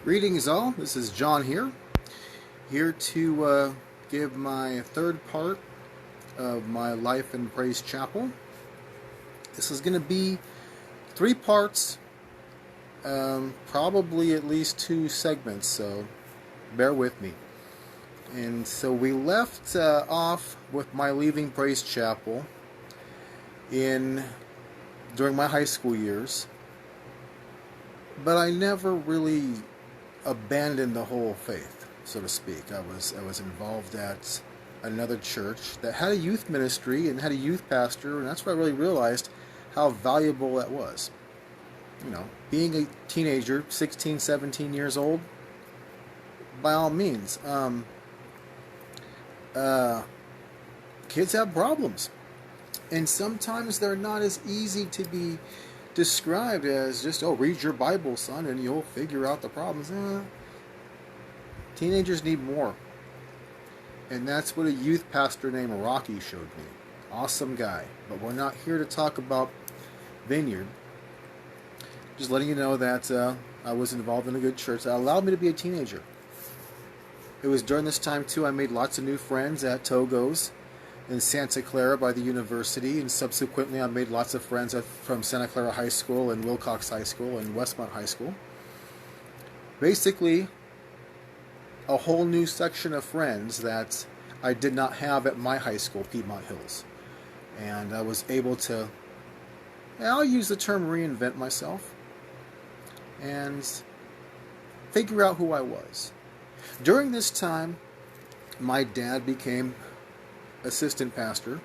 Greetings all, this is John here to give my third part of my Life in Praise Chapel. This is going to be 3 parts, probably at least 2 segments, so bear with me. And so we left off with my leaving Praise Chapel during my high school years, but I never really abandoned the whole faith, so to speak. I was involved at another church that had a youth ministry and had a youth pastor, and that's where I really realized how valuable that was. You know, being a teenager, 16, 17 years old, by all means, kids have problems, and sometimes they're not as easy to be described as just, read your Bible, son, and you'll figure out the problems. Teenagers need more. And that's what a youth pastor named Rocky showed me. Awesome guy. But we're not here to talk about Vineyard. Just letting you know that I was involved in a good church that allowed me to be a teenager. It was during this time, too, I made lots of new friends at Togo's in Santa Clara by the university, and subsequently I made lots of friends from Santa Clara High School and Wilcox High School and Westmont High School. Basically, a whole new section of friends that I did not have at my high school, Piedmont Hills. And I was able to, I'll use the term reinvent myself and figure out who I was. During this time, my dad became assistant pastor,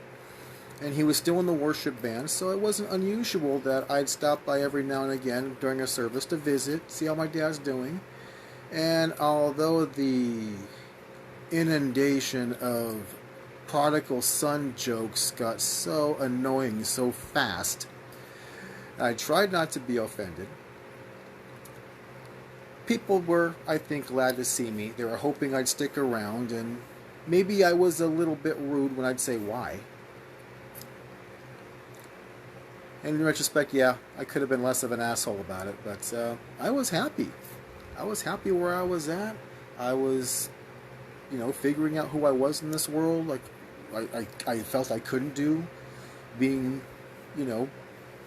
and he was still in the worship band, so it wasn't unusual that I'd stop by every now and again during a service to visit, see how my dad's doing. And although the inundation of prodigal son jokes got so annoying so fast, I tried not to be offended. People were, I think, glad to see me. They were hoping I'd stick around, and maybe I was a little bit rude when I'd say why. And in retrospect, yeah, I could have been less of an asshole about it, but I was happy. I was happy where I was at. I was, figuring out who I was in this world. Like, I felt I couldn't do being,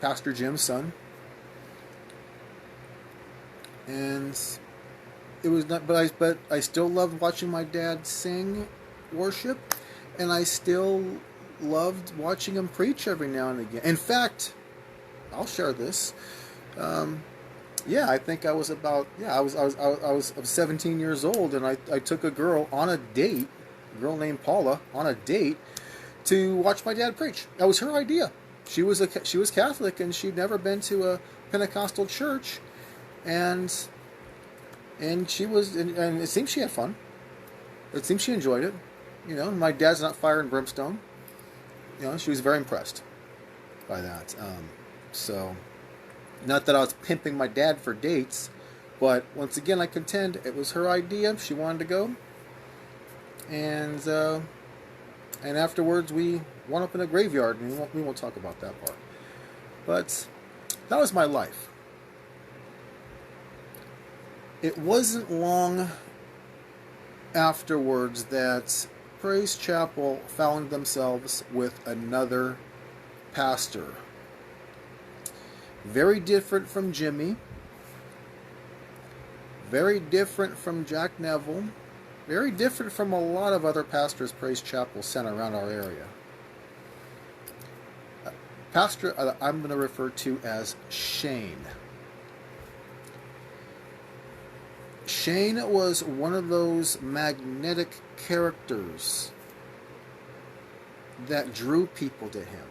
Pastor Jim's son. And it was not, but I still loved watching my dad sing worship, and I still loved watching him preach every now and again. In fact, I'll share this. I think I was I was 17 years old, and I took a girl on a date, a girl named Paula, on a date to watch my dad preach. That was her idea. She was Catholic, and she'd never been to a Pentecostal church, and she was, and it seemed she had fun. It seemed she enjoyed it. My dad's not fire and brimstone. She was very impressed by that. So, not that I was pimping my dad for dates, but once again, I contend it was her idea. She wanted to go, and afterwards we wound up in a graveyard, and we won't talk about that part. But that was my life. It wasn't long afterwards that Praise Chapel found themselves with another pastor. Very different from Jimmy. Very different from Jack Neville. Very different from a lot of other pastors Praise Chapel sent around our area. Pastor I'm going to refer to as Shane. Shane was one of those magnetic characters that drew people to him.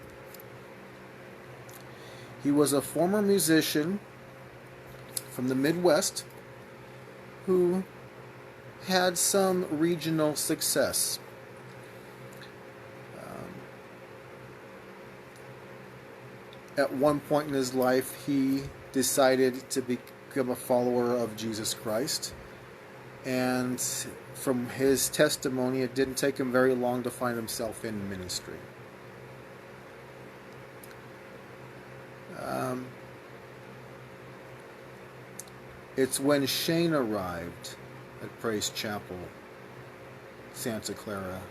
He was a former musician from the Midwest who had some regional success. At one point in his life, he decided to become a follower of Jesus Christ. And from his testimony, it didn't take him very long to find himself in ministry. It's when Shane arrived at Praise Chapel, Santa Clara,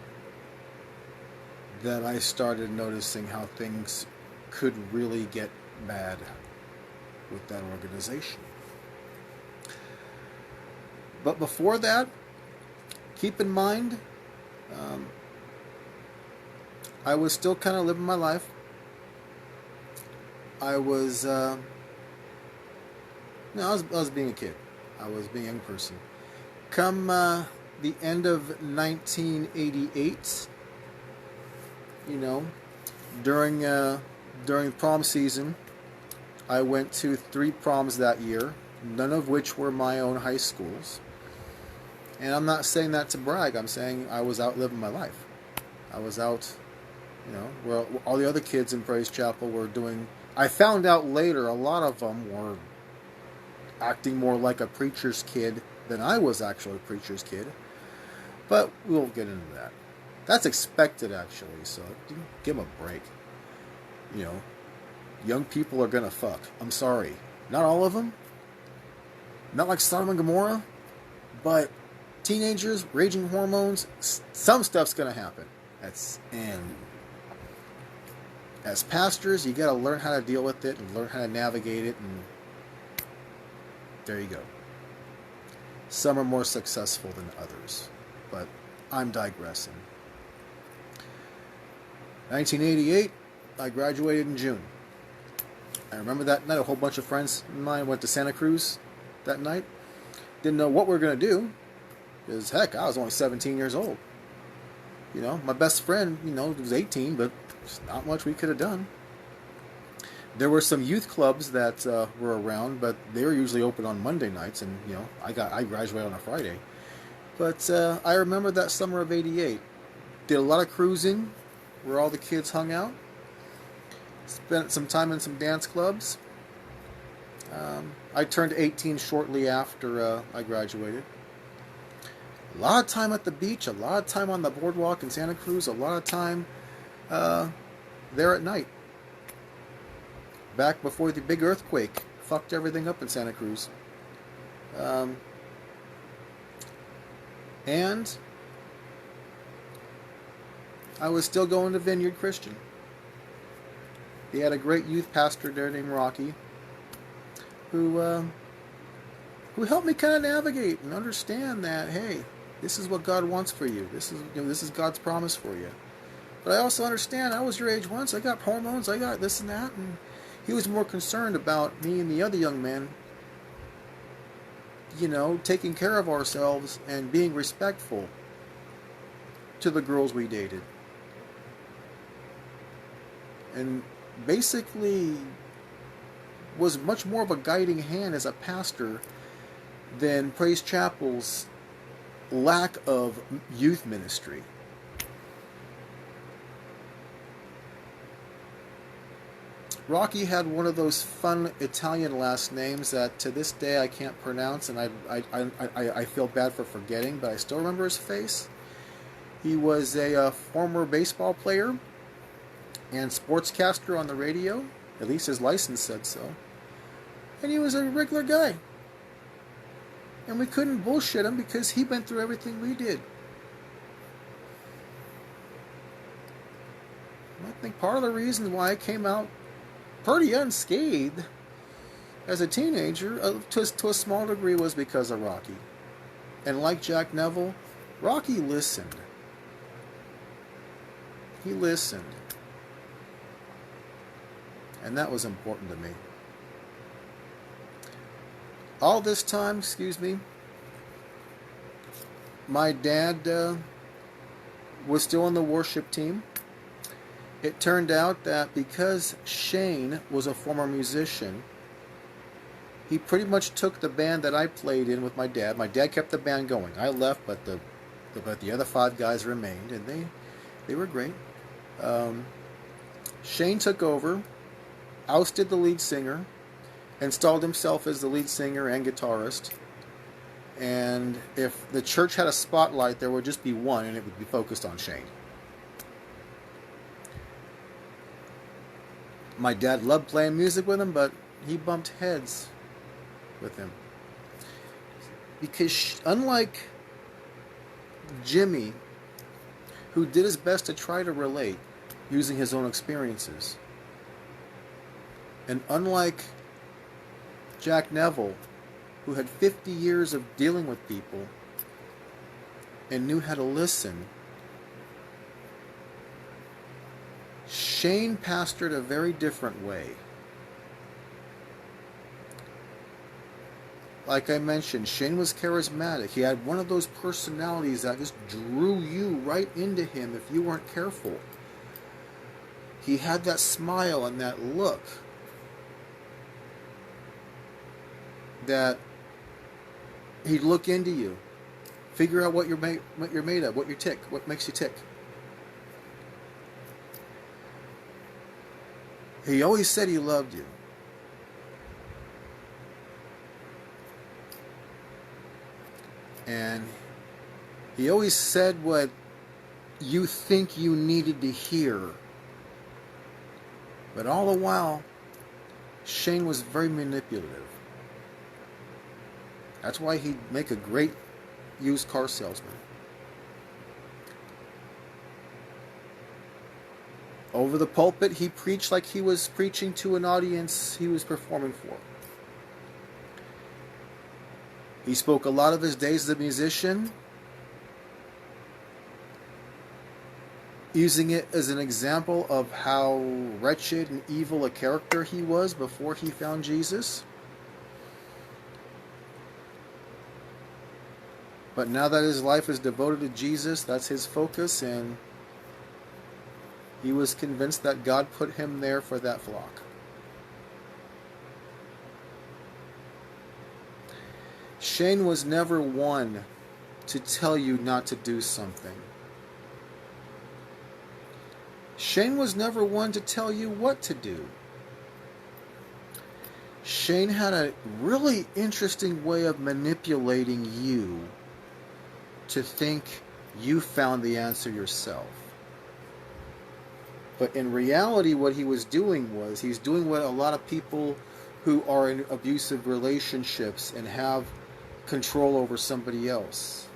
that I started noticing how things could really get bad with that organization. But before that, keep in mind, I was still kind of living my life. I was, no, I was being a kid. I was being a young person. Come the end of 1988, you know, during prom season, I went to 3 proms that year, none of which were my own high schools. And I'm not saying that to brag. I'm saying I was out living my life. I was out, where all the other kids in Praise Chapel were doing. I found out later a lot of them were acting more like a preacher's kid than I was actually a preacher's kid. But we'll get into that. That's expected, actually, so give them a break. Young people are going to fuck. I'm sorry. Not all of them. Not like Sodom and Gomorrah. But teenagers, raging hormones, some stuff's going to happen. And as pastors, you got to learn how to deal with it and learn how to navigate it, and there you go. Some are more successful than others, but I'm digressing. 1988, I graduated in June. I remember that night, a whole bunch of friends of mine went to Santa Cruz that night. Didn't know what we were going to do, because heck, I was only 17 years old. My best friend, was 18, but there's not much we could have done. There were some youth clubs that were around, but they were usually open on Monday nights, and I graduated on a Friday. But I remember that summer of '88. Did a lot of cruising, where all the kids hung out. Spent some time in some dance clubs. I turned 18 shortly after I graduated. A lot of time at the beach, a lot of time on the boardwalk in Santa Cruz, a lot of time there at night. Back before the big earthquake fucked everything up in Santa Cruz. And I was still going to Vineyard Christian. They had a great youth pastor there named Rocky, who helped me kind of navigate and understand that, hey, this is what God wants for you. This is God's promise for you. But I also understand I was your age once. I got hormones. I got this and that. And he was more concerned about me and the other young men, taking care of ourselves and being respectful to the girls we dated. And basically was much more of a guiding hand as a pastor than Praise Chapel's lack of youth ministry. Rocky had one of those fun Italian last names that to this day I can't pronounce, and I feel bad for forgetting, but I still remember his face. He was a former baseball player and sportscaster on the radio. At least his license said so. And he was a regular guy. And we couldn't bullshit him because he went through everything we did. I think part of the reason why I came out pretty unscathed as a teenager, to a small degree, was because of Rocky. And like Jack Neville, Rocky listened. He listened. And that was important to me. All this time, my dad was still on the worship team. It turned out that because Shane was a former musician, he pretty much took the band that I played in with my dad. My dad kept the band going. I left, but the other 5 guys remained, and they were great. Shane took over, ousted the lead singer, installed himself as the lead singer and guitarist. And if the church had a spotlight, there would just be one, and it would be focused on Shane. My dad loved playing music with him, but he bumped heads with him. because unlike Jimmy, who did his best to try to relate using his own experiences, and unlike Jack Neville, who had 50 years of dealing with people and knew how to listen, Shane pastored a very different way. Like I mentioned, Shane was charismatic. He had one of those personalities that just drew you right into him if you weren't careful. He had that smile and that look that he'd look into you, figure out what you're made of, what makes you tick. He always said he loved you. And he always said what you think you needed to hear. But all the while, Shane was very manipulative. That's why he'd make a great used car salesman. Over the pulpit, he preached like he was preaching to an audience he was performing for. He spoke a lot of his days as a musician, using it as an example of how wretched and evil a character he was before he found Jesus. But now that his life is devoted to Jesus, that's his focus, and he was convinced that God put him there for that flock. Shane was never one to tell you not to do something. Shane was never one to tell you what to do. Shane had a really interesting way of manipulating you to think you found the answer yourself. But in reality, what he was doing was, he's doing what a lot of people who are in abusive relationships and have control over somebody else,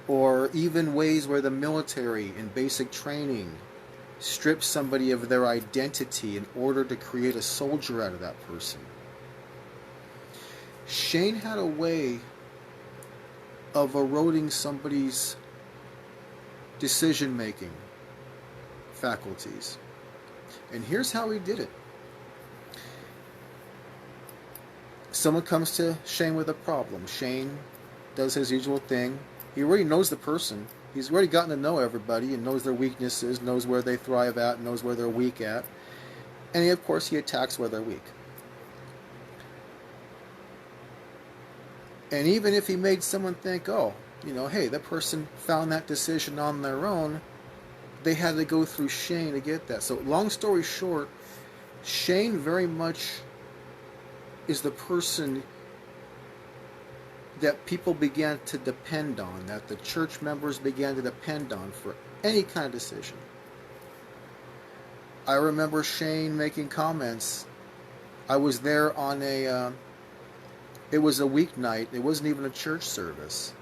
or even ways where the military in basic training strips somebody of their identity in order to create a soldier out of that person. Shane had a way of eroding somebody's decision-making faculties. And here's how he did it. Someone comes to Shane with a problem. Shane does his usual thing. He already knows the person. He's already gotten to know everybody and knows their weaknesses, knows where they thrive at, knows where they're weak at. And of course, he attacks where they're weak. And even if he made someone think, oh, hey, that person found that decision on their own, they had to go through Shane to get that. So long story short, Shane very much is the person that people began to depend on, that the church members began to depend on for any kind of decision. I remember Shane making comments. I was there on it was a weeknight. It wasn't even a church service.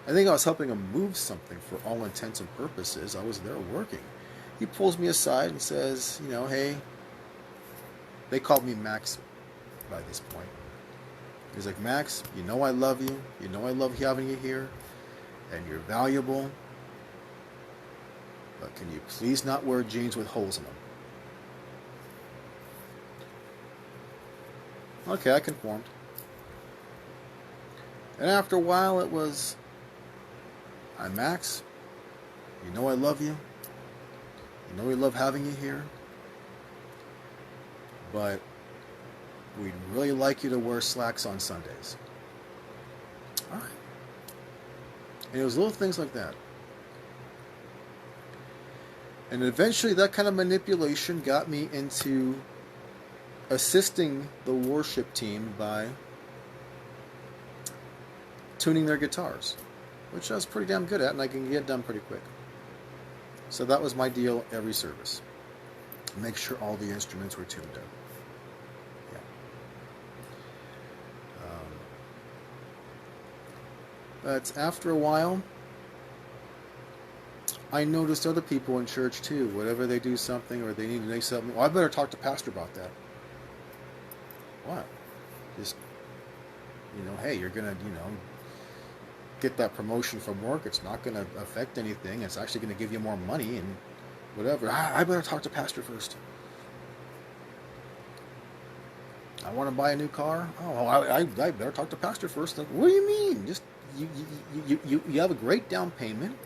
I think I was helping him move something for all intents and purposes. I was there working. He pulls me aside and says, hey, they called me Max by this point. He's like, Max, I love you. I love having you here. And you're valuable. But can you please not wear jeans with holes in them? Okay, I conformed. And after a while it was, I'm Max. I love you. We love having you here. But we'd really like you to wear slacks on Sundays. All right. And it was little things like that. And eventually that kind of manipulation got me into assisting the worship team by tuning their guitars, which I was pretty damn good at, and I can get done pretty quick. So that was my deal every service. Make sure all the instruments were tuned up. But after a while, I noticed other people in church too. Whatever they do something or they need to make something, well, I better talk to pastor about that. What? Just, hey, you're going to, get that promotion from work. It's not going to affect anything. It's actually going to give you more money and whatever. I better talk to pastor first. I want to buy a new car. Oh, I better talk to pastor first. Like, what do you mean? Just you have a great down payment.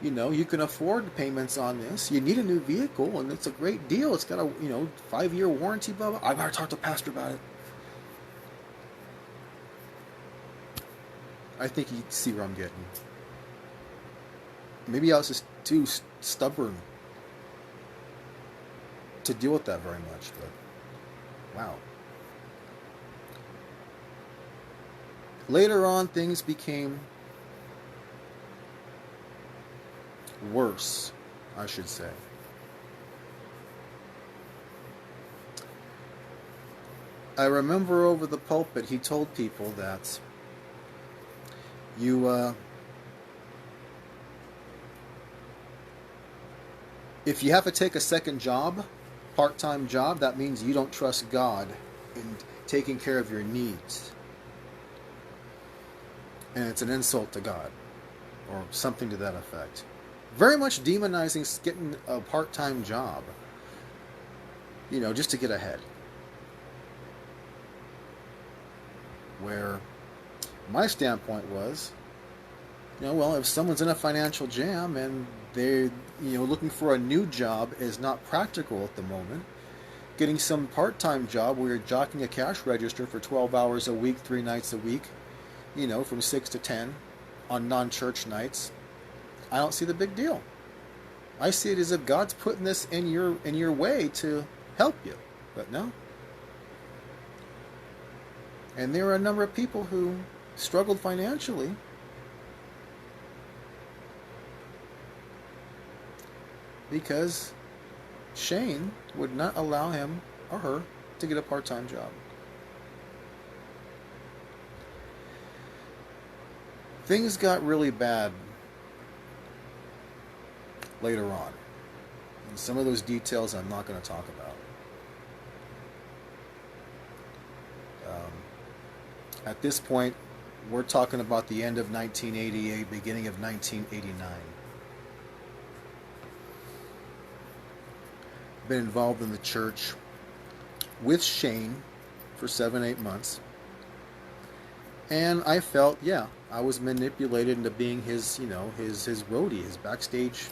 You can afford the payments on this. You need a new vehicle, and it's a great deal. It's got a 5-year warranty. Blah blah. I better talk to pastor about it. I think you see where I'm getting. Maybe I was just too stubborn to deal with that very much, but wow. Later on, things became worse, I should say. I remember over the pulpit he told people that if you have to take a second job, part-time job, that means you don't trust God in taking care of your needs. And it's an insult to God, or something to that effect. Very much demonizing getting a part-time job, just to get ahead. Where my standpoint was, well, if someone's in a financial jam and they're, looking for a new job is not practical at the moment, getting some part-time job where you're jocking a cash register for 12 hours a week, 3 nights a week, from 6 to 10 on non-church nights, I don't see the big deal. I see it as if God's putting this in your way to help you, but no. And there are a number of people who struggled financially because Shane would not allow him or her to get a part-time job. Things got really bad later on. And some of those details I'm not going to talk about. At this point, we're talking about the end of 1988, beginning of 1989. Been involved in the church with Shane for 7-8 months. And I felt, I was manipulated into being his, his roadie, his backstage,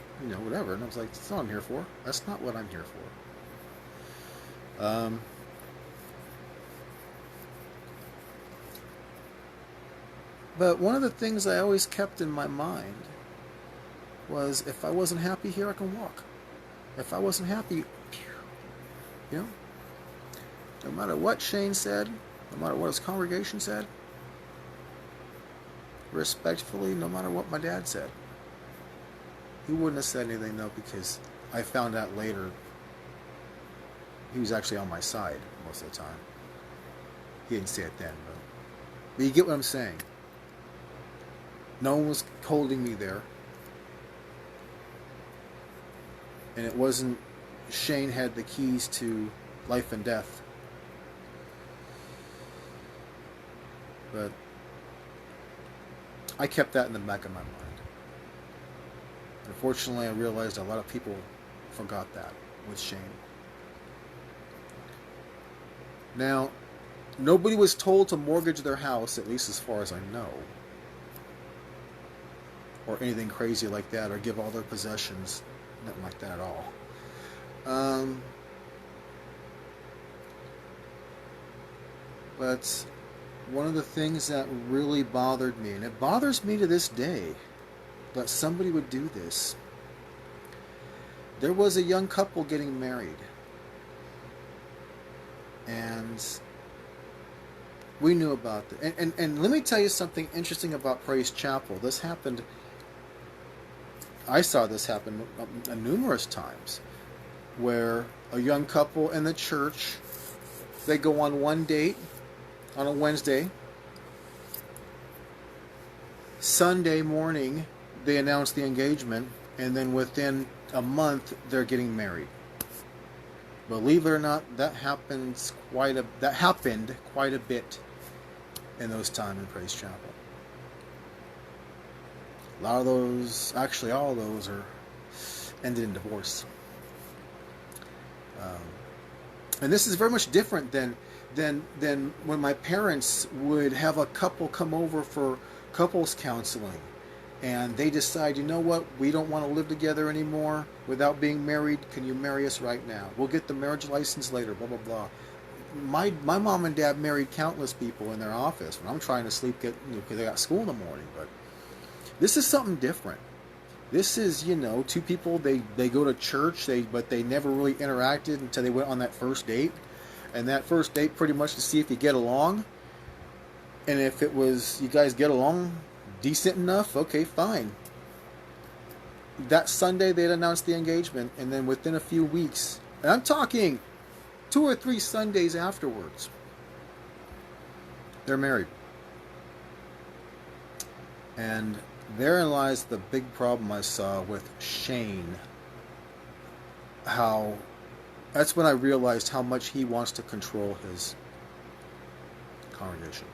whatever. And I was like, that's not what I'm here for. That's not what I'm here for. But one of the things I always kept in my mind was, if I wasn't happy here, I can walk. If I wasn't happy, no matter what Shane said, no matter what his congregation said, respectfully, no matter what my dad said, he wouldn't have said anything though, because I found out later he was actually on my side most of the time. He didn't say it then, but you get what I'm saying. No one was holding me there. And it wasn't Shane had the keys to life and death. But I kept that in the back of my mind. Unfortunately, I realized a lot of people forgot that with Shane. Now, nobody was told to mortgage their house, at least as far as I know, or anything crazy like that, or give all their possessions. Nothing like that at all. But one of the things that really bothered me, and it bothers me to this day, that somebody would do this. There was a young couple getting married. And we knew about it. And let me tell you something interesting about Praise Chapel. This happened... I saw this happen numerous times, where a young couple in the church, they go on one date on a Wednesday, Sunday morning, they announce the engagement, and then within a month, they're getting married. Believe it or not, that happened quite a bit in those times in Praise Chapel. A lot of those, actually all of those, are ended in divorce. And this is very much different than when my parents would have a couple come over for couples counseling, and they decide, you know what, we don't want to live together anymore without being married. Can you marry us right now? We'll get the marriage license later, blah, blah, blah. My mom and dad married countless people in their office when I'm trying to sleep, because they got school in the morning. But this is something different. This is, two people, they go to church, but they never really interacted until they went on that first date. And that first date pretty much to see if you get along. And if it was, you guys get along decent enough, okay, fine. That Sunday they'd announced the engagement, and then within a few weeks, and I'm talking 2 or 3 Sundays afterwards, they're married. And therein lies the big problem I saw with Shane. That's when I realized how much he wants to control his congregation.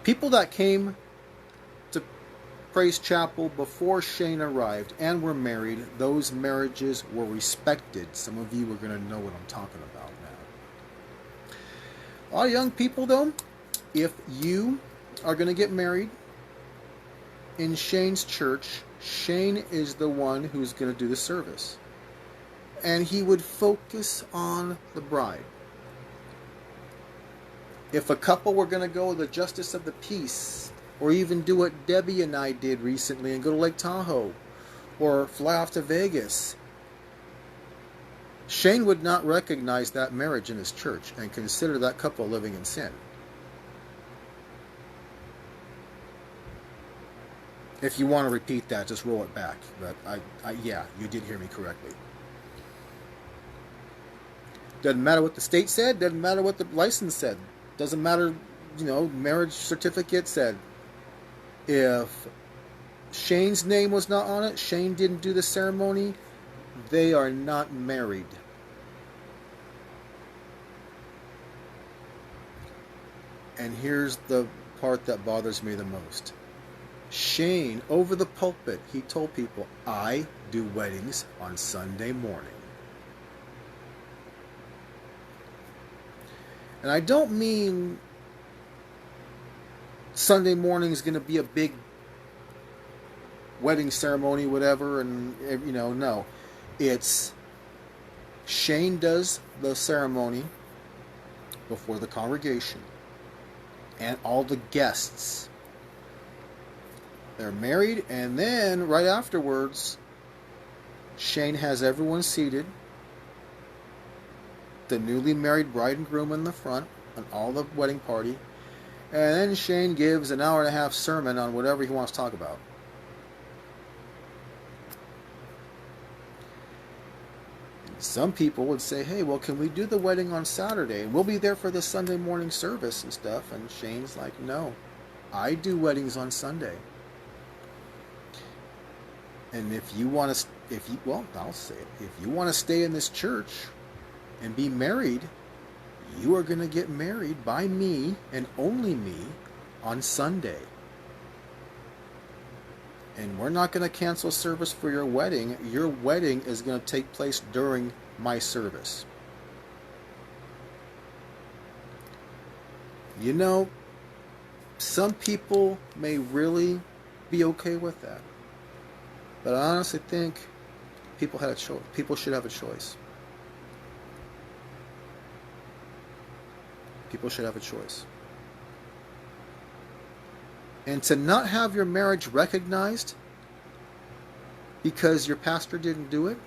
People that came to Praise Chapel before Shane arrived and were married, those marriages were respected. Some of you are going to know what I'm talking about now. All young people, though, if you are going to get married in Shane's church, Shane is the one who's going to do the service. And he would focus on the bride. If a couple were going to go to the Justice of the Peace, or even do what Debbie and I did recently and go to Lake Tahoe, or fly off to Vegas, Shane would not recognize that marriage in his church and consider that couple living in sin. If you want to repeat that, just roll it back. But yeah, you did hear me correctly. Doesn't matter what the state said. Doesn't matter what the license said. Doesn't matter, marriage certificate said. If Shane's name was not on it, Shane didn't do the ceremony, they are not married. And here's the part that bothers me the most. Shane, over the pulpit, he told people, I do weddings on Sunday morning. And I don't mean Sunday morning is going to be a big wedding ceremony, whatever, and, no. It's Shane does the ceremony before the congregation and all the guests. They're married, and then right afterwards, Shane has everyone seated. The newly married bride and groom in the front on all the wedding party. And then Shane gives an hour and a half sermon on whatever he wants to talk about. Some people would say, hey, well, can we do the wedding on Saturday? And we'll be there for the Sunday morning service and stuff. And Shane's like, no, I do weddings on Sunday. And if you want to, I'll say it. If you want to stay in this church and be married, you are going to get married by me and only me on Sunday. And we're not going to cancel service for your wedding. Your wedding is going to take place during my service. Some people may really be okay with that. But I honestly think people should have a choice. People should have a choice. And to not have your marriage recognized because your pastor didn't do it,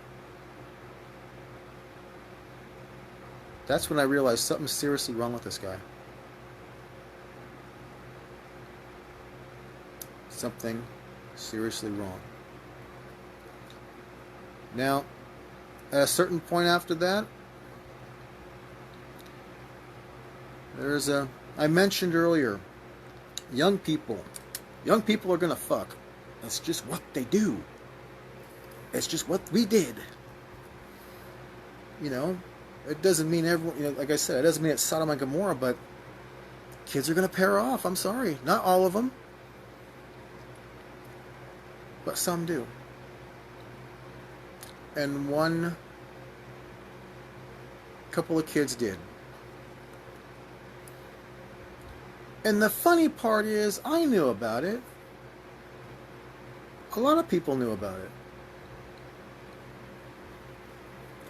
that's when I realized something's seriously wrong with this guy. Something seriously wrong. Now, at a certain point after that, I mentioned earlier Young people. Young people are going to fuck. That's just what they do. It's just what we did. You know, it doesn't mean everyone, you know, like I said, it doesn't mean it's Sodom and Gomorrah, but kids are going to pair off. I'm sorry. Not all of them. But some do. And one couple of kids did. And the funny part is, I knew about it. A lot of people knew about it.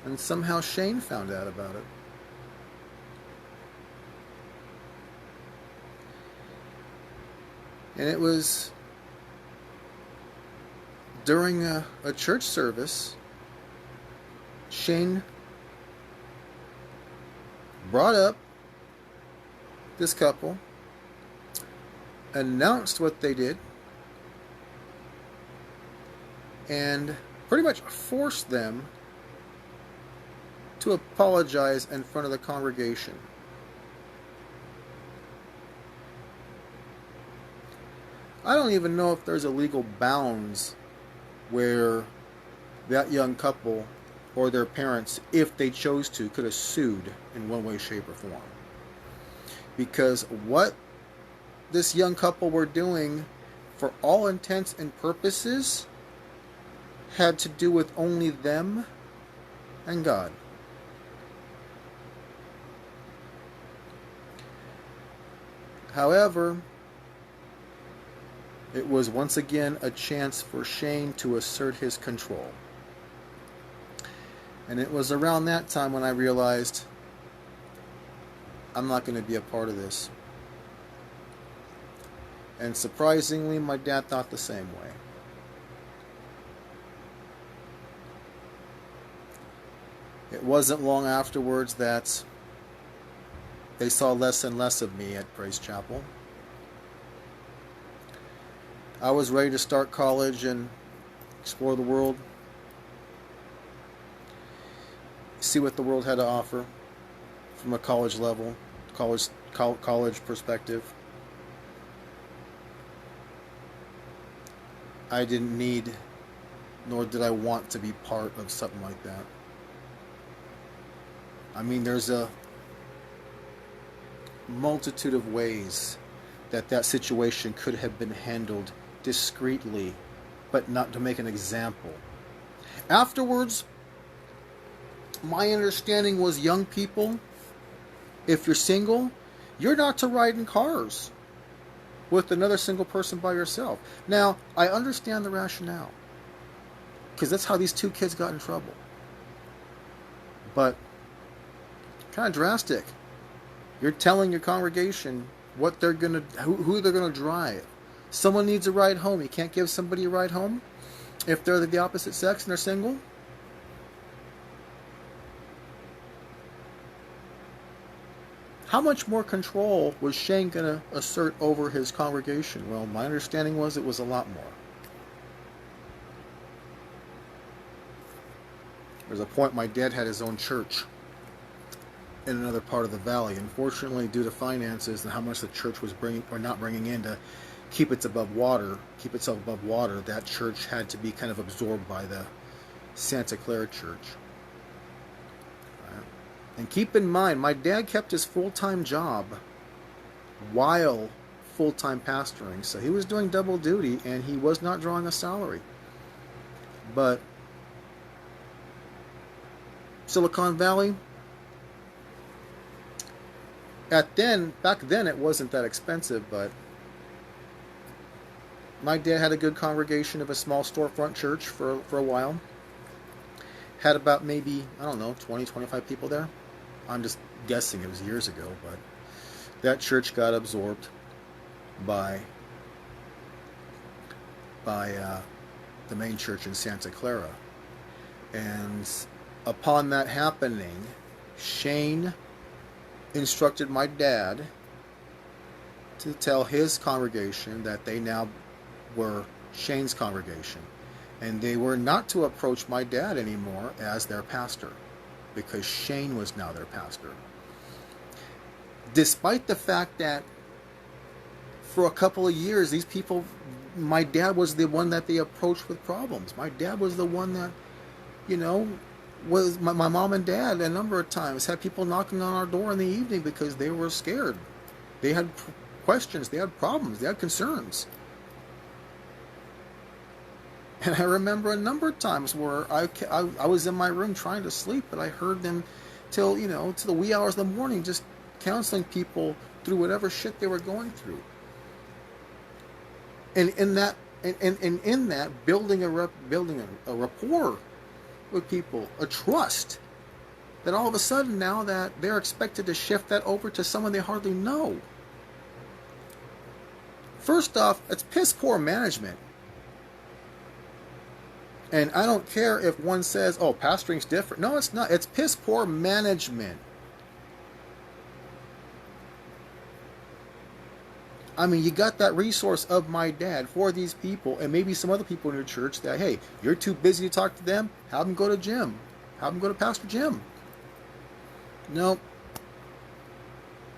And somehow Shane found out about it. And it was during a church service. Shane brought up this couple, announced what they did, and pretty much forced them to apologize in front of the congregation. I don't even know if there's a legal bounds where that young couple or their parents, if they chose to, could have sued in one way, shape, or form. Because what this young couple were doing, for all intents and purposes, had to do with only them and God. However, it was once again a chance for Shane to assert his control. And it was around that time when I realized I'm not going to be a part of this. And surprisingly, my dad thought the same way. It wasn't long afterwards that they saw less and less of me at Praise Chapel. I was ready to start college and explore the world. See what the world had to offer from a college level, college perspective. I didn't need, nor did I want to be part of something like that. I mean, there's a multitude of ways that situation could have been handled discreetly, but not to make an example. Afterwards, my understanding was young people, if you're single, you're not to ride in cars with another single person by yourself. Now, I understand the rationale, because that's how these two kids got in trouble. But kind of drastic. You're telling your congregation what they're gonna, who they're gonna drive. Someone needs a ride home. You can't give somebody a ride home if they're the opposite sex and they're single. How much more control was Shane going to assert over his congregation? Well, my understanding was it was a lot more. There's a point my dad had his own church in another part of the valley. Unfortunately, due to finances and how much the church was bringing or not bringing in to keep itself above water, that church had to be kind of absorbed by the Santa Clara church. And keep in mind, my dad kept his full-time job while full-time pastoring. So he was doing double duty, and he was not drawing a salary. But Silicon Valley, back then it wasn't that expensive, but my dad had a good congregation of a small storefront church for a while. Had about maybe, 20, 25 people there. I'm just guessing, it was years ago, but that church got absorbed by the main church in Santa Clara. And upon that happening, Shane instructed my dad to tell his congregation that they now were Shane's congregation, and they were not to approach my dad anymore as their pastor, because Shane was now their pastor. Despite the fact that for a couple of years, these people, my dad was the one that they approached with problems. My dad was the one that, you know, was my mom and dad a number of times had people knocking on our door in the evening because they were scared. They had questions, they had problems, they had concerns. And I remember a number of times where I was in my room trying to sleep, but I heard them till, to the wee hours of the morning, just counseling people through whatever shit they were going through. And in that, building a rapport with people, a trust, that all of a sudden now that they're expected to shift that over to someone they hardly know. First off, it's piss poor management. And I don't care if one says, oh, pastoring's different. No, it's not. It's piss poor management. I mean, you got that resource of my dad for these people and maybe some other people in your church that, hey, you're too busy to talk to them. Have them go to Jim. Have them go to Pastor Jim. No.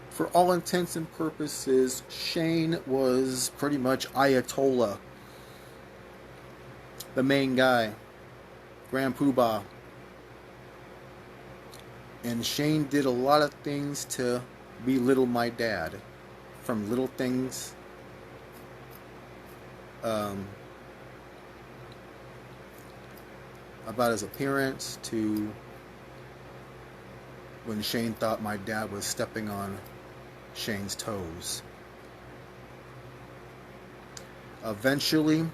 For all intents and purposes, Shane was pretty much Ayatollah. The main guy. Grand Poobah. And Shane did a lot of things to belittle my dad. From little things about his appearance to when Shane thought my dad was stepping on Shane's toes. Eventually,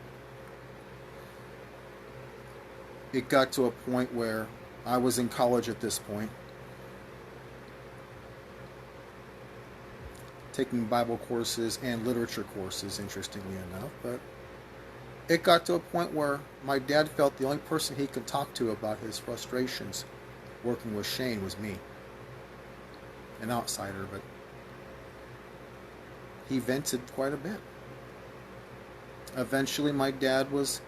it got to a point where I was in college at this point, taking Bible courses and literature courses, interestingly enough, but it got to a point where my dad felt the only person he could talk to about his frustrations working with Shane was me. An outsider, but he vented quite a bit. Eventually, my dad was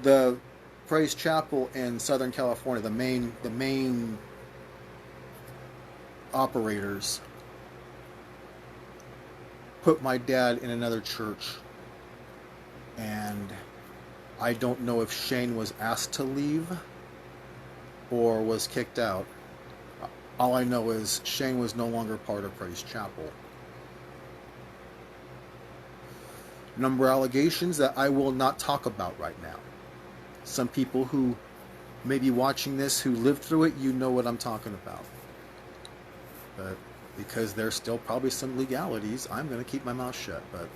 the Praise Chapel in Southern California, the main operators put my dad in another church, and I don't know if Shane was asked to leave or was kicked out. All I know is Shane was no longer part of Praise Chapel. Number of allegations that I will not talk about right now. Some people who may be watching this who lived through it, you know what I'm talking about. But because there's still probably some legalities, I'm going to keep my mouth shut. But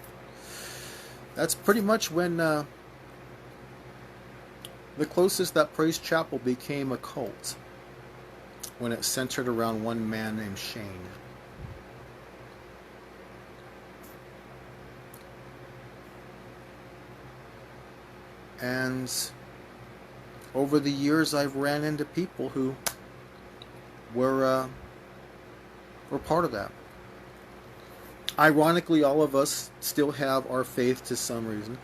that's pretty much when the closest that Praise Chapel became a cult, when it centered around one man named Shane. And over the years, I've ran into people who were part of that. Ironically, all of us still have our faith to some reason.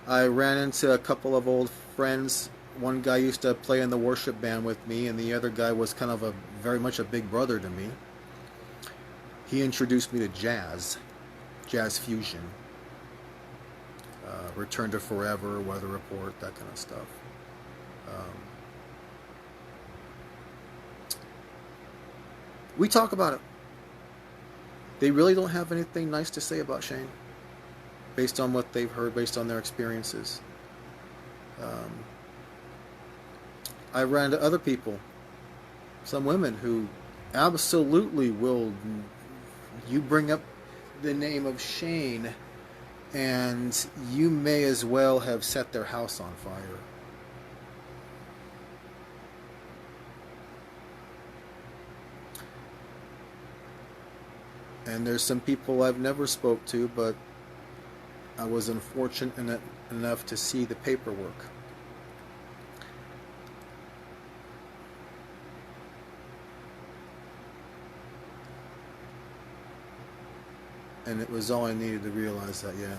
I ran into a couple of old friends. One guy used to play in the worship band with me, and the other guy was kind of very much a big brother to me. He introduced me to jazz fusion, Return to Forever, Weather Report, that kind of stuff. We talk about it. They really don't have anything nice to say about Shane, based on what they've heard, based on their experiences. I ran into other people, some women who absolutely will, you bring up the name of Shane and you may as well have set their house on fire. And there's some people I've never spoke to, but I was unfortunate enough to see the paperwork. And it was all I needed to realize that, yeah.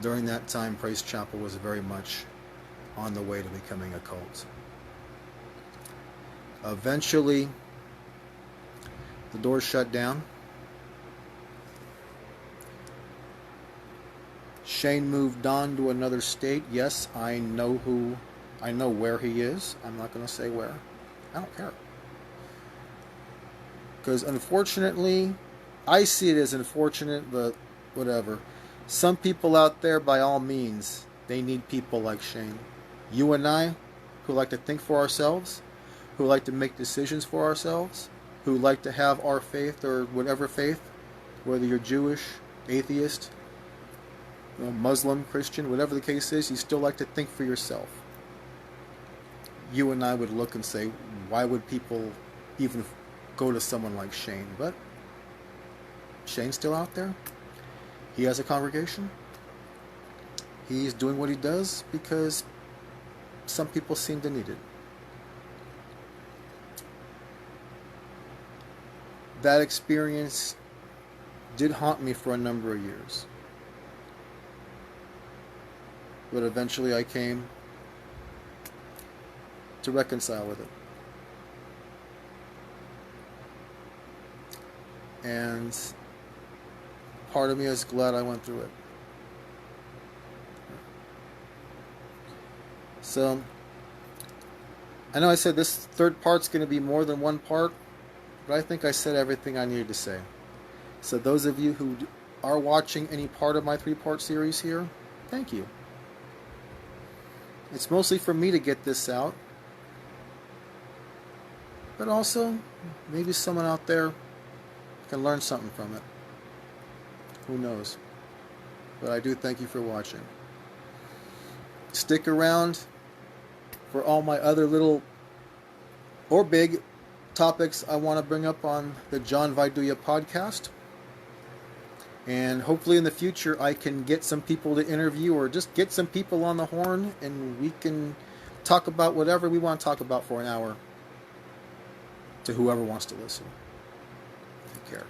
During that time, Praise Chapel was very much on the way to becoming a cult. Eventually, The door's shut down. Shane moved on to another state. Yes, I know where he is. I'm not going to say where. I don't care. Because unfortunately, I see it as unfortunate, but whatever. Some people out there, by all means, they need people like Shane. You and I, who like to think for ourselves, who like to make decisions for ourselves, who like to have our faith or whatever faith, whether you're Jewish, atheist, Muslim, Christian, whatever the case is, you still like to think for yourself. You and I would look and say, why would people even go to someone like Shane? But Shane's still out there. He has a congregation. He's doing what he does because some people seem to need it. That experience did haunt me for a number of years. But eventually I came to reconcile with it. And part of me is glad I went through it. So, I know I said this third part's going to be more than one part, but I think I said everything I needed to say. So those of you who are watching any part of my 3-part series here, thank you. It's mostly for me to get this out, but also maybe someone out there can learn something from it. Who knows? But I do thank you for watching. Stick around for all my other little or big topics I want to bring up on the John Viduya podcast. And hopefully in the future I can get some people to interview or just get some people on the horn and we can talk about whatever we want to talk about for an hour to whoever wants to listen. Take care.